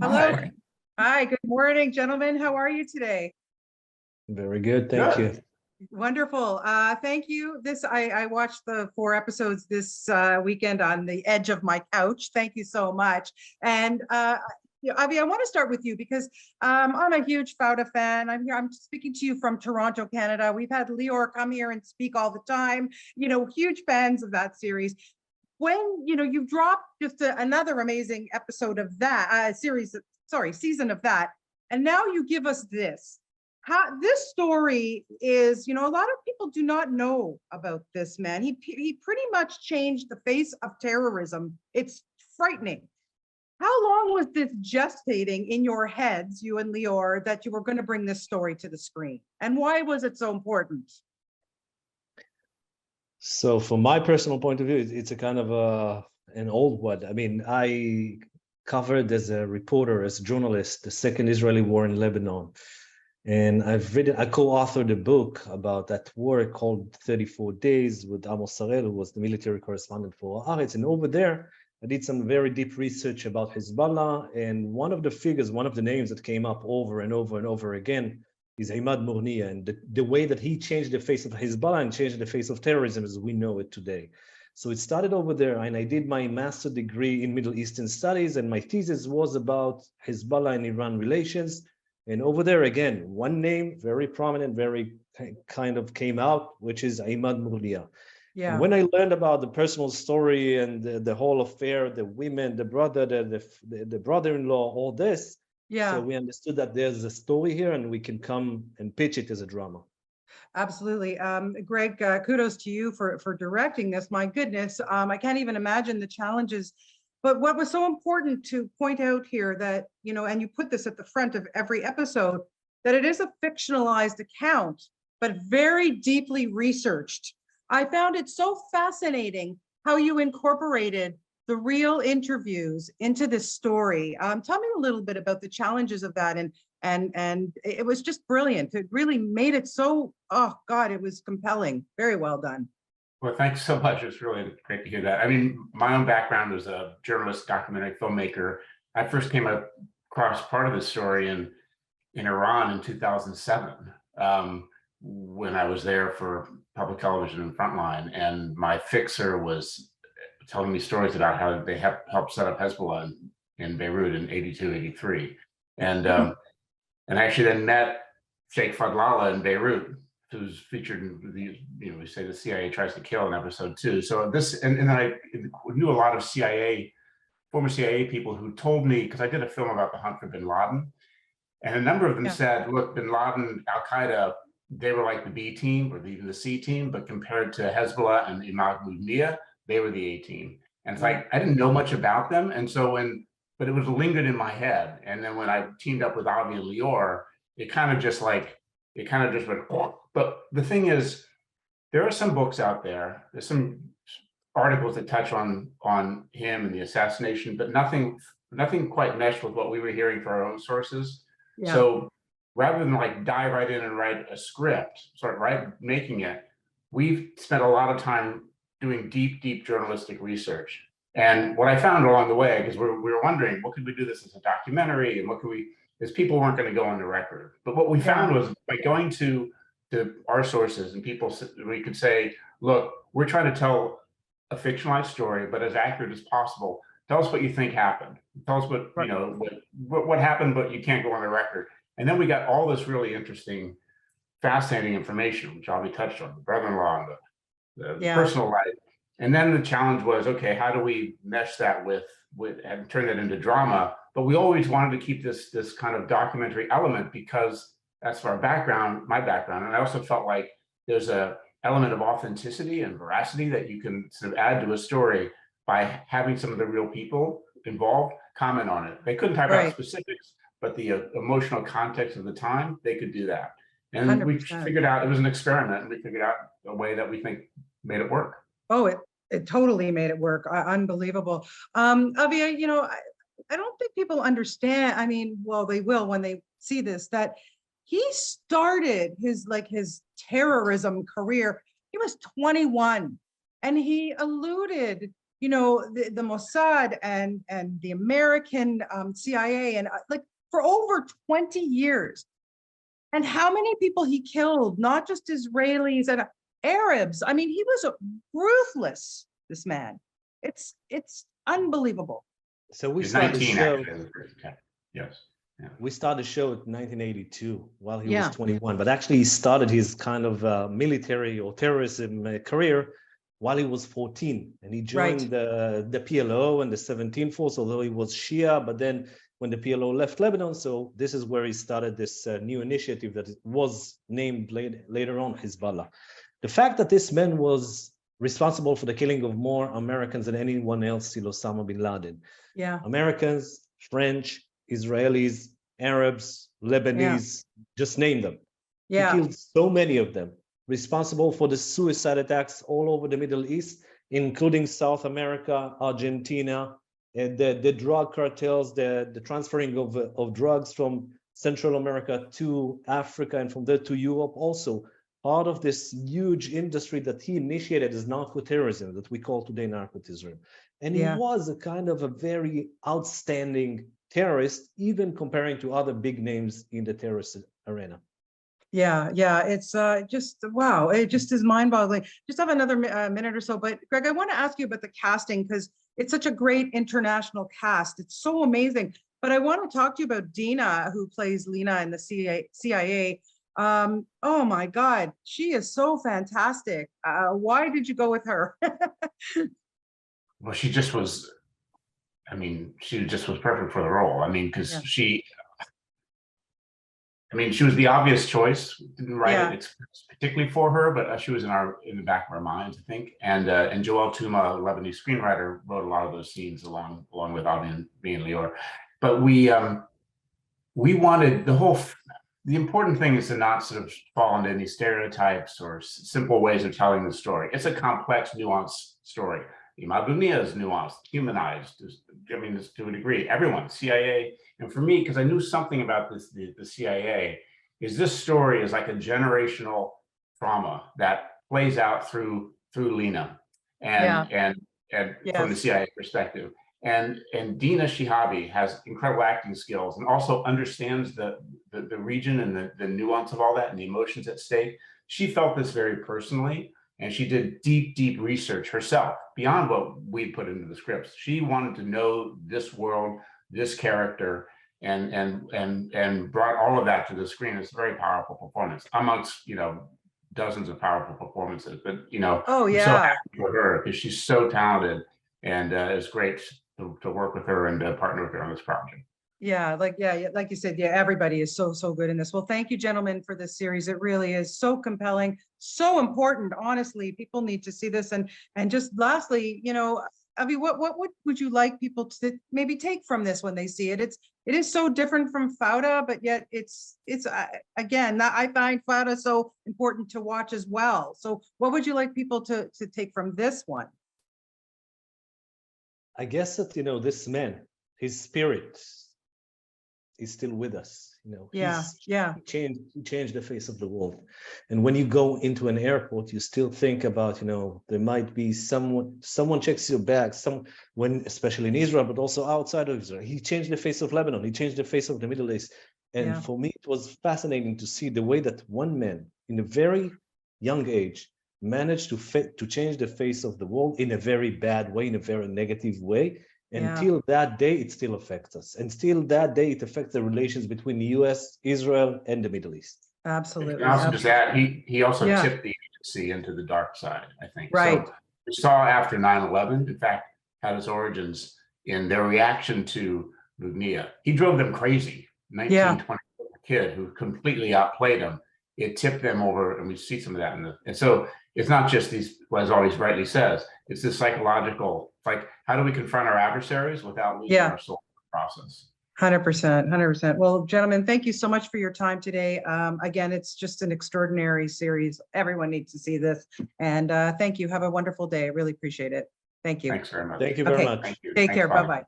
Hello. Hi. Hi, good morning, gentlemen. How are you today? Very good, thank you. Wonderful. Thank you. I watched the 4 episodes this weekend on the edge of my couch. Thank you so much. And Avi, I want to start with you because I'm a huge Fauda fan. I'm speaking to you from Toronto, Canada. We've had Lior come here and speak all the time. Huge fans of that series. When you dropped just another amazing episode of that season of that, and now you give us this. How this story is, a lot of people do not know about this man. He pretty much changed the face of terrorism. It's frightening. How long was this gestating in your heads, you and Lior, that you were going to bring this story to the screen? And why was it so important? So from my personal point of view, it's a kind of an old one. I mean, I covered as a reporter, as a journalist, the second Israeli war in Lebanon. And I co-authored a book about that war called 34 Days with Amos Sarel, who was the military correspondent for Haaretz. And over there, I did some very deep research about Hezbollah. And one of the names that came up over and over and over again is Imad Murnia, and the way that he changed the face of Hezbollah and changed the face of terrorism as we know it today. So it started over there, and I did my master's degree in Middle Eastern Studies, and my thesis was about Hezbollah and Iran relations. And over there, again, one name, very prominent, very kind of came out, which is Imad Murnia. Yeah. And when I learned about the personal story and the whole affair, the women, the brother, the brother-in-law, all this, yeah. So we understood that there's a story here and we can come and pitch it as a drama. Absolutely. Greg, kudos to you for directing this. My goodness, I can't even imagine the challenges. But what was so important to point out here that, and you put this at the front of every episode, that it is a fictionalized account, but very deeply researched. I found it so fascinating how you incorporated the real interviews into this story. Tell me a little bit about the challenges of that, and it was just brilliant. It really made it so, oh God, it was compelling. Very well done. Well, thanks so much. It's really great to hear that. I mean, my own background as a journalist, documentary filmmaker. I first came across part of the story in Iran in 2007 when I was there for public television and Frontline, and my fixer was telling me stories about how they helped set up Hezbollah in Beirut in 82, 83. And actually then met Sheikh Fadlallah in Beirut, who's featured in the, we say the CIA tries to kill in episode 2. So this, and then I knew a lot of former CIA people who told me, because I did a film about the hunt for bin Laden, and a number of them said, look, bin Laden, Al-Qaeda, they were like the B team or even the C team, but compared to Hezbollah and Imad Mudniya, they were the A team. And it's like, I didn't know much about them. And so but it was lingered in my head. And then when I teamed up with Avi and Lior, it kind of just went, but the thing is, there are some books out there, there's some articles that touch on him and the assassination, but nothing quite meshed with what we were hearing from our own sources. Yeah. So rather than like dive right in and write a script, making it, we've spent a lot of time doing deep journalistic research. And what I found along the way, because we were wondering, what could we do this as a documentary, and what could we, because people weren't going to go on the record. But what we found was by going to our sources and people, we could say, look, we're trying to tell a fictionalized story, but as accurate as possible. Tell us what you think happened. Tell us what happened, but you can't go on the record. And then we got all this really interesting, fascinating information, which Avi touched on, the brother-in-law and the personal life. And then the challenge was, okay, how do we mesh that with and turn that into drama? But we always wanted to keep this kind of documentary element because that's our background, my background. And I also felt like there's a element of authenticity and veracity that you can sort of add to a story by having some of the real people involved comment on it. They couldn't talk about specifics, but the emotional context of the time, they could do that. And 100%. We figured out, it was an experiment, and we figured out a way that we think made it work. Oh, it totally made it work. Unbelievable. Avi, I don't think people understand. I mean, well, they will when they see this, that he started his terrorism career. He was 21, and he alluded you know, the Mossad and the American CIA, and like for over 20 years. And how many people he killed, not just Israelis and Arabs. I mean, he was ruthless, this man. It's unbelievable. So we He's started the 19 show. actually. Yes. Yeah. We started the show in 1982 while he Yeah. was 21, but actually he started his kind of military or terrorism career while he was 14, and he joined the PLO and the 17th Force, although he was Shia, but then when the PLO left Lebanon, so this is where he started this new initiative that was named later on Hezbollah. The fact that this man was responsible for the killing of more Americans than anyone else till Osama bin Laden. Yeah. Americans, French, Israelis, Arabs, Lebanese, just name them. Yeah. He killed so many of them, responsible for the suicide attacks all over the Middle East, including South America, Argentina, and the drug cartels, the transferring of drugs from Central America to Africa and from there to Europe also. Part of this huge industry that he initiated is narco-terrorism that we call today narco-terrorism. And he was a kind of a very outstanding terrorist, even comparing to other big names in the terrorist arena. Yeah, it's just, wow, it just is mind-boggling. Just have another minute or so, but Greg, I want to ask you about the casting because it's such a great international cast. It's so amazing. But I want to talk to you about Dina, who plays Lena in the CIA. Oh my God, she is so fantastic. Why did you go with her? Well, she just was, I mean, she just was perfect for the role. I mean, because she was the obvious choice. Didn't write it particularly for her, but she was in the back of our minds, I think. And Joel Tuma, a Lebanese screenwriter, wrote a lot of those scenes along with Avi and me and Lior. But we wanted the important thing is to not sort of fall into any stereotypes or simple ways of telling the story. It's a complex, nuanced story. Imad Dunia is nuanced, humanized, I mean, to a degree. Everyone, CIA, and for me, because I knew something about the CIA, is this story is like a generational trauma that plays out through Lena and from the CIA perspective. And Dina Shihabi has incredible acting skills and also understands the region and the nuance of all that and the emotions at stake. She felt this very personally, and she did deep research herself beyond what we put into the scripts. She wanted to know this world, this character, and brought all of that to the screen. It's a very powerful performance amongst dozens of powerful performances. But I'm so happy for her because she's so talented, and it's great to work with her and partner with her on this project. Like you said, everybody is so good in this. Well, thank you, gentlemen, for this series. It really is so compelling, so important. Honestly, people need to see this. And just lastly, Avi, what would you like people to maybe take from this when they see it? It is so different from Fauda, but yet it's again, I find Fauda so important to watch as well. So what would you like people to take from this one? I guess that, this man, his spirit is still with us. He changed the face of the world. And when you go into an airport, you still think about, there might be someone checks your bag, especially in Israel, but also outside of Israel. He changed the face of Lebanon. He changed the face of the Middle East. And for me, it was fascinating to see the way that one man in a very young age managed to change the face of the world in a very bad way, in a very negative way. Until that day, it still affects us. And still that day, it affects the relations between the US, Israel, and the Middle East. Absolutely. I also just add, he also tipped the agency into the dark side, I think. Right. So we saw after 9/11, in fact, had its origins in their reaction to Lubnia. He drove them crazy. 19, 20 kid who completely outplayed him. It tipped them over, and we see some of that and so it's not just these, as always rightly says, it's this psychological, like, how do we confront our adversaries without losing our soul in the process? 100%. Well, gentlemen, thank you so much for your time today. Again, it's just an extraordinary series. Everyone needs to see this. And thank you. Have a wonderful day. I really appreciate it. Thank you. Thanks very much. Thank you very much. Thank you. Take care. Bye-bye.